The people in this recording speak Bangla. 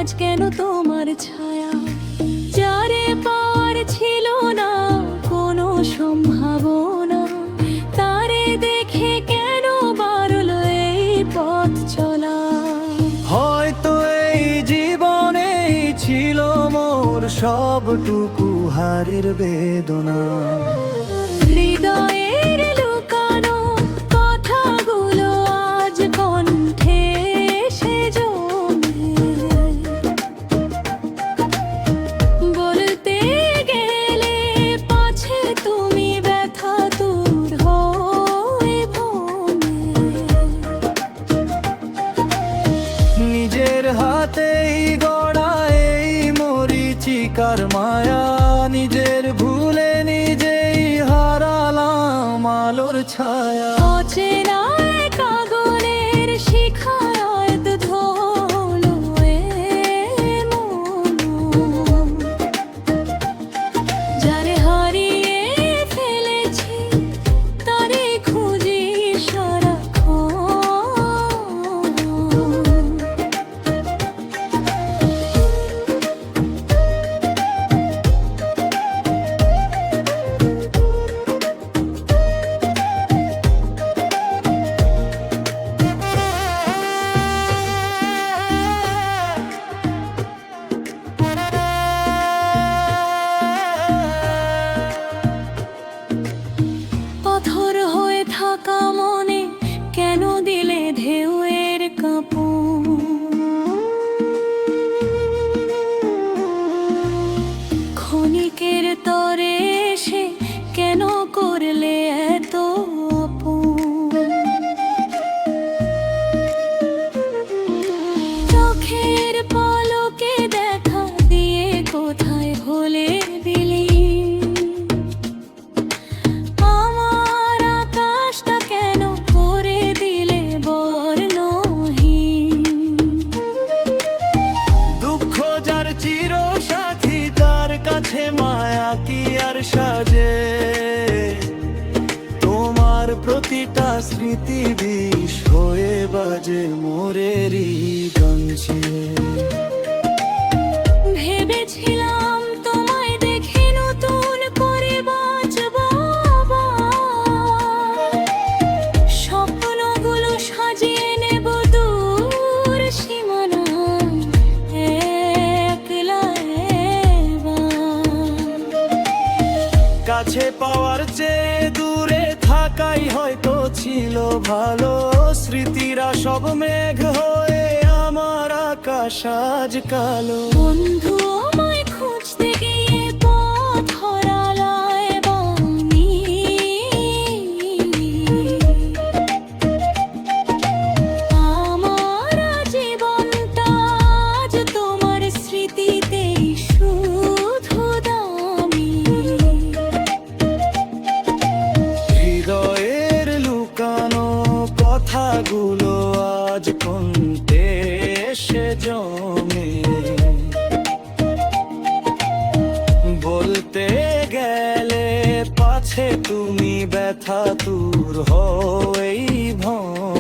আজ কেন তোমার ছায়া? যারে পাওয়ার ছিল না কোনো সম্ভাবনা, তারে দেখে কেন বারলো এই পথ চলা? হয়তো এই জীবনেই ছিল মোর সবটুকু হারের বেদনা। হৃদয়ের লুকানো কথাগুলো আজ কণ্ঠে এসে জমে। বলতে গেলে পাছে তুমি ব্যথা দূর হয়ে ভোমে। নিজের হাতেই গড়া এই মরিচিকার মায়া, নিজের ভুলে নিজেই হারালাম আলোর ছায়া। অচেনা এক আগুনের শিখায় ধরলো এ মন। যারে হারিয়ে ফেলেছি তারে খুঁজি সারাক্ষণ। পাথর হয়ে থাকা মনে কেন দিলে ঢেউয়ের কাঁপন? ক্ষণিকের তরে এসে কেন করলে এত আপন? চোখের পলকে দেখা দিয়ে কোথায় হলে দিলি আমার আকাশটা? কেন করে দিলে বর্ণহীন? দুঃখ যার চির সাথী তার কাছে মায়া কি আর সাজে? তোমার প্রতিটা স্মৃতি বিষ হয়ে বাজে মোরেরই গাঞ্ছে। ভেবেছিলাম তোমায় দেখে নতুন করে বাঁচব আবার। স্বপ্নগুলো সাজিয়ে নেব দূর সীমানায় একলা এবার। কাছে পাওয়ার চেয়ে দূরে থাকাই হয়তো ছিল ভালো। স্মৃতিরা সব মেঘ হয়ে আমার আকাশ আজ কালো। বন্ধু আমায় খুঁজতে গিয়ে পথ হারালায় বানি। আমার জীবনটা আজ তোমার স্মৃতিতেই শুধু দামি। হৃদয়ের লুকানো কথাগুলো আজ কণ্ঠে এসে জমে। বলতে গেলে পাছে তুমি ব্যথা দূর হও এই ভ্রমে।